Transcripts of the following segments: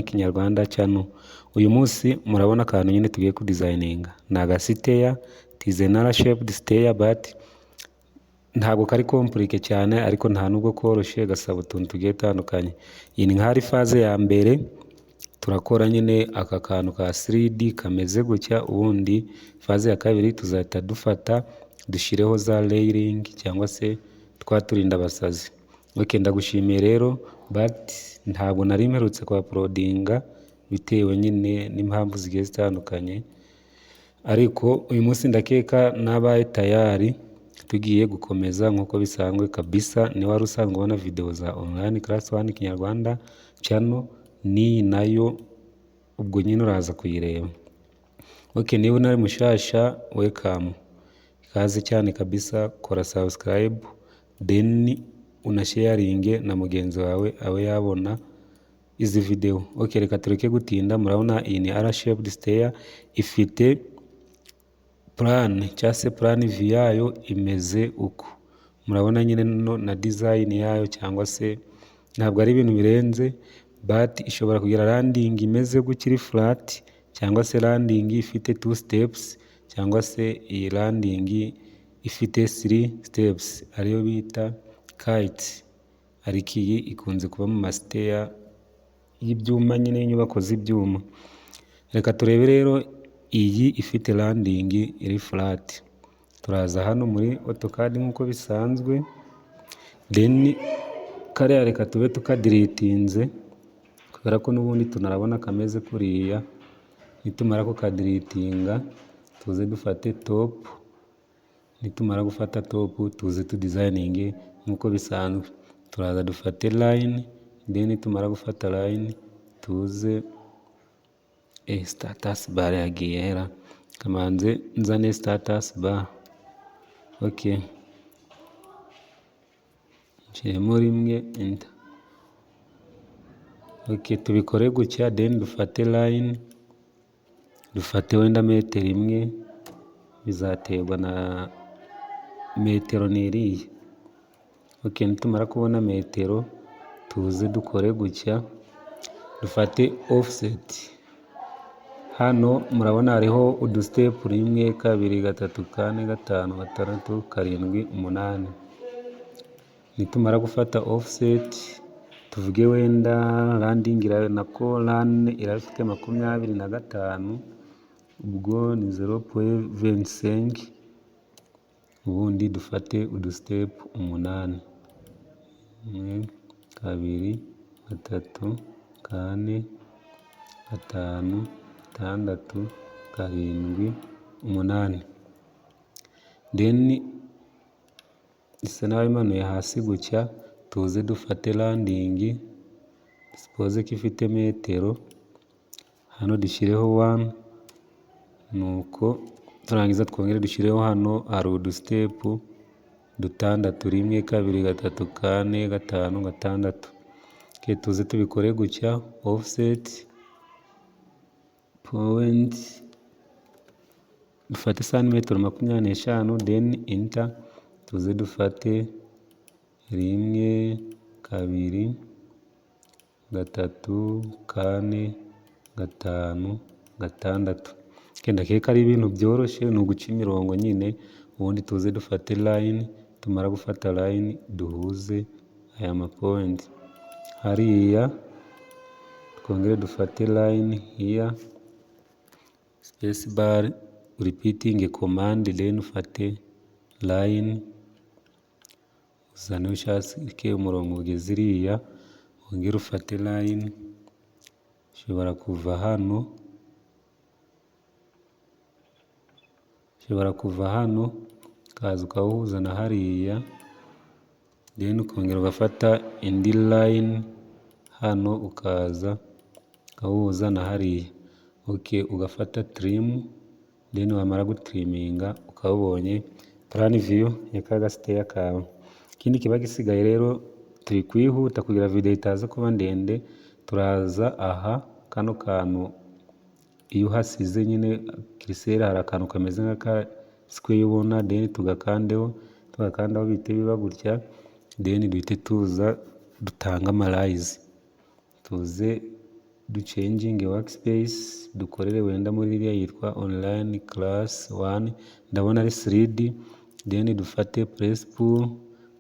Kinyarwanda channel. Uyu munsi murabona akantu nyine tugiye kudizayininga ni agasiteya tizenara shaped steya but ntabwo kari komplike cyane ariko nta nubwo koroshye gasaba utuntu tugiye tandukanye. Iyi ni nk'ari faze ya mbere turakora nyine aka kantu ka 3D kameze gutya, ubundi faze ya kabiri tuzahita dufata dushireho za layering cyangwa se twaturinda abasazi. Okay, ndagushimiye rero but ntabwo nari mperutse kwa uploadinga bitewe nyine n'impamvu zigiye zitandukanye, ariko uyu munsi ndakeka nabaye tayari tugiye gukomeza nk'uko bisanzwe kabisa. Ni wari usanzwe ubona video za online class 1 Kinyarwanda channel ni nayo ubwo nyine uraza kuyireba. Okay, niba unari mushasha welcome, ikaze cyane kabisa, kora subscribe then unasharinge na mugenzi wawe abe yabona izi video. Okay, reka tureke gutinda. Murabona iyi ni R-shaped stair ifite plan cyangwa se plan V yayo imeze uko murabona nyine na design yayo, cyangwa se ntabwo ari ibintu birenze but ishobora kugira landing imeze gukiri flat cyangwa se landing ifite 2 steps cyangwa se iyi landing ifite 3 steps ariyo bita kite, ariko iyi ikunze kuba mu masteya y'ibyuma nyine inyubako z'ibyuma. Reka turebe rero iyi ifite landing iri flat. Turaza hano muri AutoCAD nk'uko bisanzwe then kariya reka tube tukadiritinze kubera ko n'ubundi tunarabona kameze kuriya. Nitumara kukadiritinga tuze dufate top, nitumara gufata top tuze tudizayininge nk'uko bisanzwe. Turaza dufate line then nitumara gufata line tuze status bar yagiye hera, kamanze nzane status bar. Okay, nshiremo rimwe enter. Okay, tubikore gutya then dufate line, dufate wenda metero imwe, bizaterwa na metero niriye. Okay, nitumara kubona metero tuze dukore gutya dufate offset. Hano murabona hariho udustep 1 2 3 4 5 6 7 8. Nitumara gufata offset tuvuge wenda landing nako lan irafite 25, ubwo ni 0.25. ubundi dufate udustep 8 1 2 3 4 5 6 7 8. Then isa naho imanuye hasi gutya tuze dufate landing suppose ko ifite metero, hano dushyireho 1 nuko turangiza twongere dushyireho hano hari udustep 6 1 2 3 4 5 6. Okay, tuze tubikore gutya offset point dufate santimetero 25 then enter. Tuze dufate 1 2 3 4 5 6. Ndakeka ari ibintu byoroshye, ni uguca imirongo nyine. Ubundi tuze dufate line, tumara gufata line duhuze aya mapoint hariya, twongere dufate line here, space bar repeating command then ufate line, uzane ushake umurongo ugeze iriya, wongere ufate line. Ushobora kuva hano kaza ukawuhuza na hariya then ukongera ugafata indi line hano ukaza ukawuhuza na hariya. Okay, ugafata trim then wamara gutriminga ukabonye plan view ya kaga steya kawe. Ikindi kiba gisigaye rero turi kwihuta kugira video itaza kuba ndende, turaza aha kano kantu iyo hasize nyine kirisera hari akantu kameze nk'aka square ubona, then tugakandaho bite biba gutya then duhite tuza dutanga amalize tuze ducenjinge workspace dukorere wenda muri iriya yitwa online class 1 ndabona ari 3D, then dufate press pull,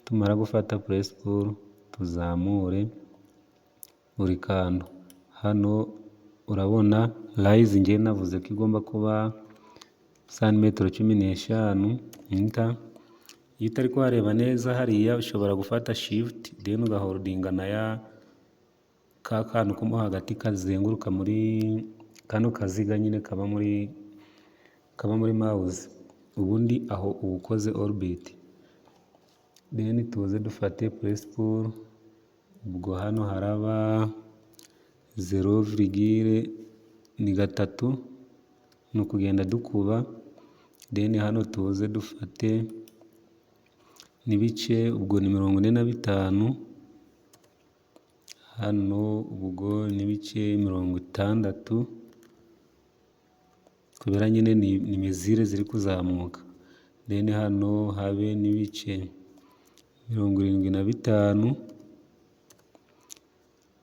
tumara gufata press pull tuzamure buri kantu. Hano urabona rise ngiye navuze ko igomba kuba santimetero 15 inta. Iyo utari kuhareba neza hariya ushobora gufata shift then ugaholdinga na ya ka kantu ko mo hagati kazenguruka muri kano kaziga nyine kaba muri mouse, ubundi aho uba ukoze orbit. Then tuze dufate press pull, ubwo hano haraba 0,3 ni ukugenda dukuba. Then hano tuze dufate n'ibice, ubwo ni 45, hano ubwo n'ibice 60 kubera nyine ni mezire ziri kuzamuka. Then hano habe n'ibice 75,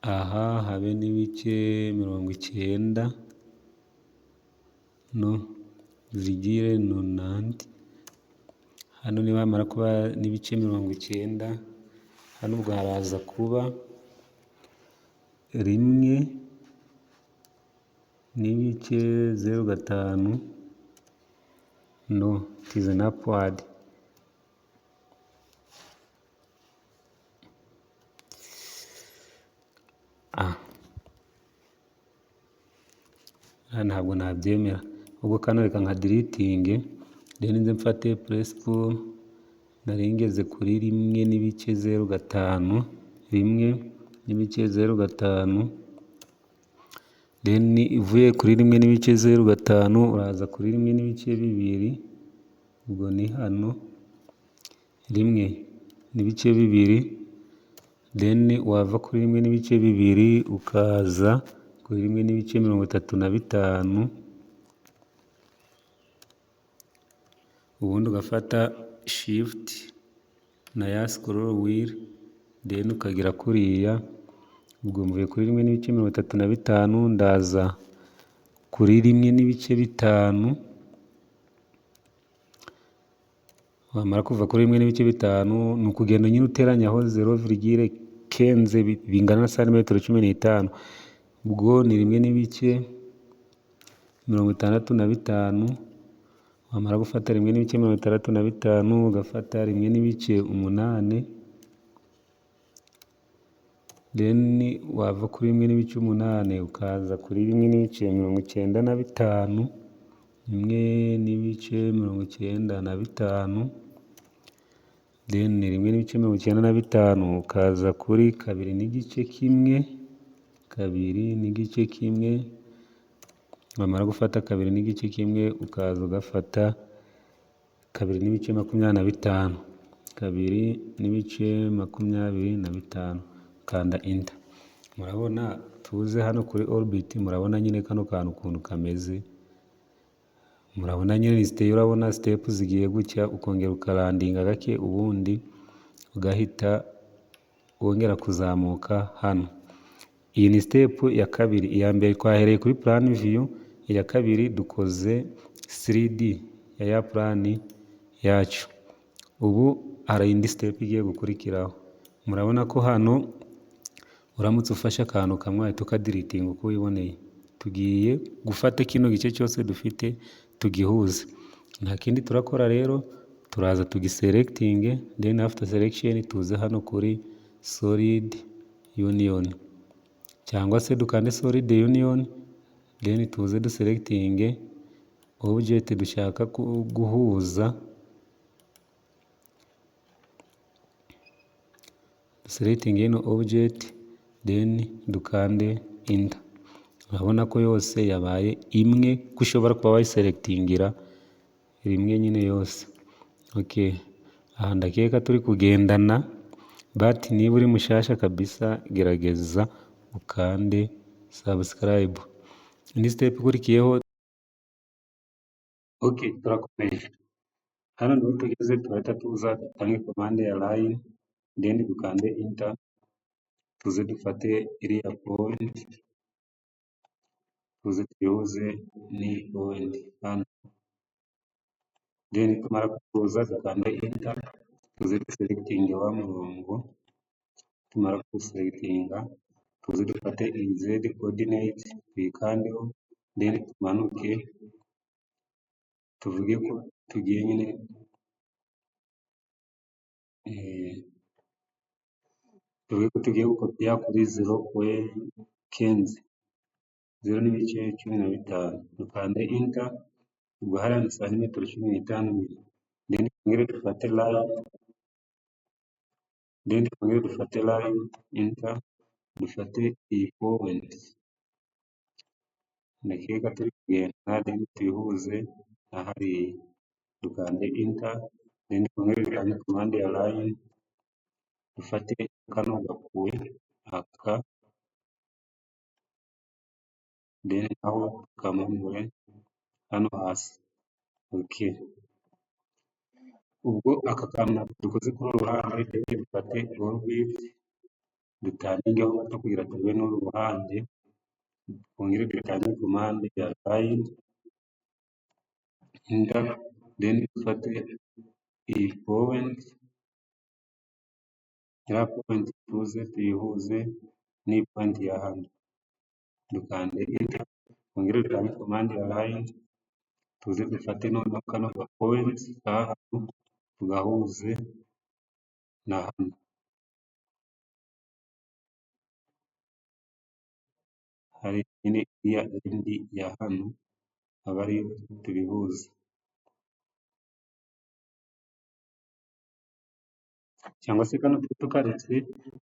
aha habe n'ibice 90 no zigire 90. Hano niba hamara kuba n'ibice 90, hano ubwo haraza kuba 1.05 no it is an upward. Ntabwo nabyemera, ubwo kano reka nka deleting, then nze mfate press pull nari ngeze kuri 1.05, 1.05, then ivuye kuri 1.05 uraza kuri 1.2, ubwo ni hano 1.2, then wava kuri 1.2 ukaza kuri 1.35, ubundi ugafata shift na ya scroll wheel then ukagira kuriya, ubwo mvuye kuri 1.35 ndaza kuri 1.5, wamara kuva kuri 1.5 ni ukugenda nyine uteranyaho 0,15 bingana na santimetero 15, ubwo ni 1.65, wamara gufata 1.65 ugafata 1.8, then wava kuri 1.8 ukaza kuri 1.95, 1.95, then 1.95 ukaza kuri 2.1, wamara gufata 2.1 ukaza ugafata 2.25, 2.25 kanda enter. Murabona tuze hano kuri orbit, murabona nyine kano kantu ukuntu kameze, murabona nyine ni step, urabona step zigiye gutya ukongera ukarandinga gake, ubundi ugahita wongera kuzamuka hano. Iyi ni step ya kabiri. Iya mbere twahereye kuri plan view, iya kabiri dukoze 3D ya plan yacu. Ubu hari indi step igiye gukurikiraho. Murabona ko hano uramutse ufashe akantu kamwe wahita ukadeleting uko wiboneye. Tugiye gufata kino gice cyose dufite tugihuze, nta kindi turakora rero, turaza tugiselecting, then after selection tuze hano kuri solid union, cyangwa se dukande solid union, then tuze duselecting object dushaka guhuza, selecting ino object then dukande enter. Urabona ko yose yabaye imwe, ko ushobora kuba wayiselectingira rimwe nyine yose. Okay, aha ndakeka turi kugendana, but niba uri mushasha kabisa gerageza ukande subscribe. Indi step ikurikiyeho, okay, turakomeje. Hano niho tugeze, turahita tuza dutange commande ya line, then dukande enter, tuze dufate iriya point tuze tuyihuze n'iyi point hano, then tumara kuza dukande enter, tuze duselectinge wa murongo, tumara kuwuselectinga tuze dufate iyi z coordinate tuyikandeho, then tumanuke tuvuge ko tugiye nyine tuvuge ko tugiye gukopiya kuri 0.15, 0.15, dukande enter, ubwo hariya ni santimetero 15, then twongere dufate line, enter, dufate iyi point, ndakeka turi kugenda, then tuyihuze na hariya, dukande enter, then twongere dukande command ya line, dufate kano gapuwe aka, then aho tukamanure hano hasi, okay. Ubwo aka kantu dukoze kuri uru ruhande, then dufate orbit dutangingeho gato kugira turebe n'uru ruhande, twongere dutange command ya line, enter, then dufate iyi point, ya point tuze tuyihuze n'iyi point ya hano, dukande enter, twongere dutange command ya line, tuze dufate noneho kano ga point ka hano tugahuze na hano, hari nyine iriya indi ya hano aba ariyo tubihuza, cyangwa se kano tukaretse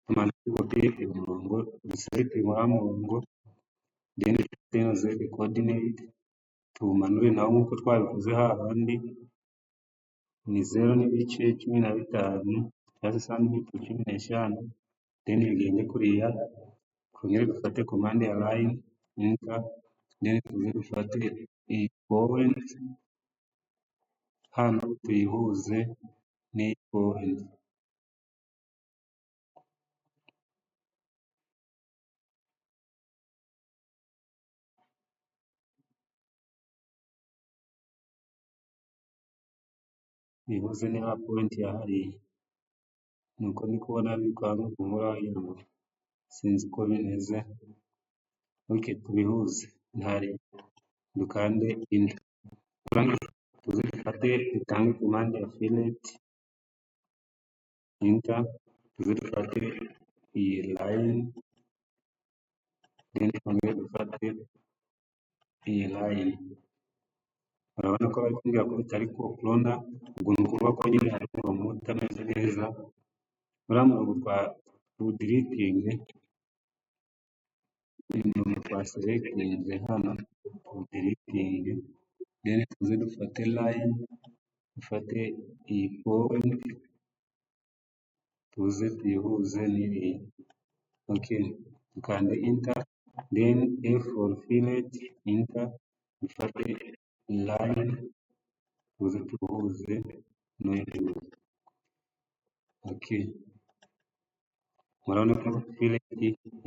tumanuke dukopiye uyu murongo, duselectinge wa murongo, then dufate na z coordinate tuwumanure nawo nk'uko twabikoze hahandi, ni 0.15 cyangwa se santimetero 15, then bigende kuriya, twongere dufate command ya line, enter, then tuze dufate iyi point hano tuyihuze n'iyi point, bihuze n'iya point ya hariya, nuko ndi kubona biri kwanga guhura hino, sinzi uko bimeze, okay, tubihuze ntari, dukande enter, tuze dufate dutange command ya fillet, enter, tuze dufate iyi line, then twongere dufate iyi line, urabona ko bari kumbwira ko bitari ko corona, ubwo ni ukuvuga ko nyine hari umurongo utameze neza, uriya murongo tuwudiritinge, uyu murongo twaselectinze hano tuwudiritinge, then tuze dufate line, dufate iyi point, tuze tuyihuze n'iriya, okay, dukande enter, then F for fillet, enter, dufate line, tuze tuhuze n'uyu, okay, murabona ko fillet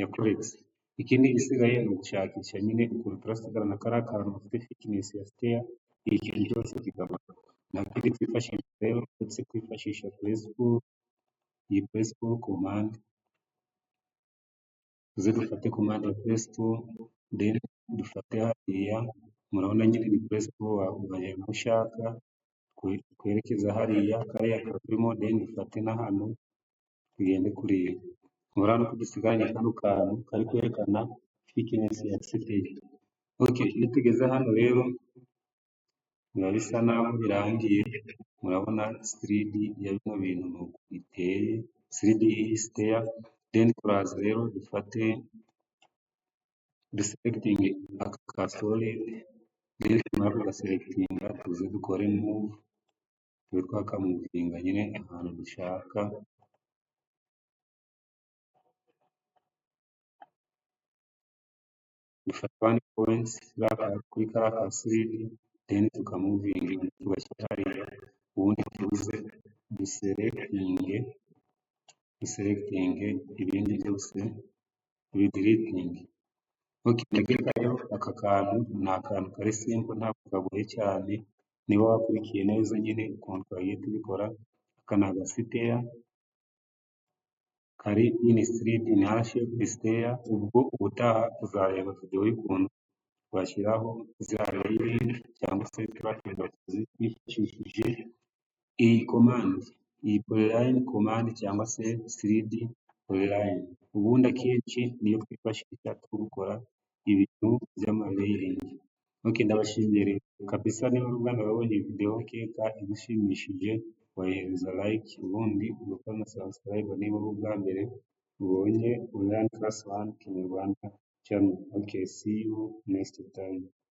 yakoretse, ikindi gisigaye ni ugushakisha nyine ukuntu turasigara na kariya kantu gafite thickness ya stair, ikintu cyose kikaba, nta kindi twifashisha rero uretse kwifashisha press pull, iyi press pull command, tuze dufate command ya press pull, then dufate hariya, murabona nyine ni press pull, ukagenda aho ushaka, twerekeza hariya, kariya turimo, then dufate na hano, tugende kuriya, murabona ko dusigaranye kano kantu kari kwerekana thickness ya stair, okay, iyo tugeze hano rero biba bisa naho birangiye, murabona 3D ya bino bintu nuko iteye, 3D stair, then turaza rero dufate duselecting aka ka solid, then tumara kugaselectinga tuze dukore move, tube twakamuvinga nyine ahantu dushaka, dufata 1 points kuri kariya ka 3D, then tukamuvinga tugashyira hariya, ubundi tuze duselectinge ibindi byose tubidiritinge, Ok, ndagerekayo aka kantu ni akantu kari simple ntabwo kagoye cyane, niba wakurikiye neza nyine ukuntu twagiye tubikora. Aka ni agasiteya kari ini stiriti in R shape stair. Ubwo ubutaha tuzareba videwo y'ukuntu twashyiraho za rayilingi cyangwa se turakebakizi twifashishije iyi komande, iyi polyline komande cyangwa se 3D polyline. Ubundi akenshi niyo twifashisha turi gukora ibintu by'amarayilingi. Ok, ndabashimiye rero kabisa, niba ari ubwa mbere wabonye iyi videwo nkeka igushimishije wayihereza like, ubundi ugakora na subscribe niba ari ubwa mbere ubonye Online Class One Kinyarwanda channel. Ok, see you next time.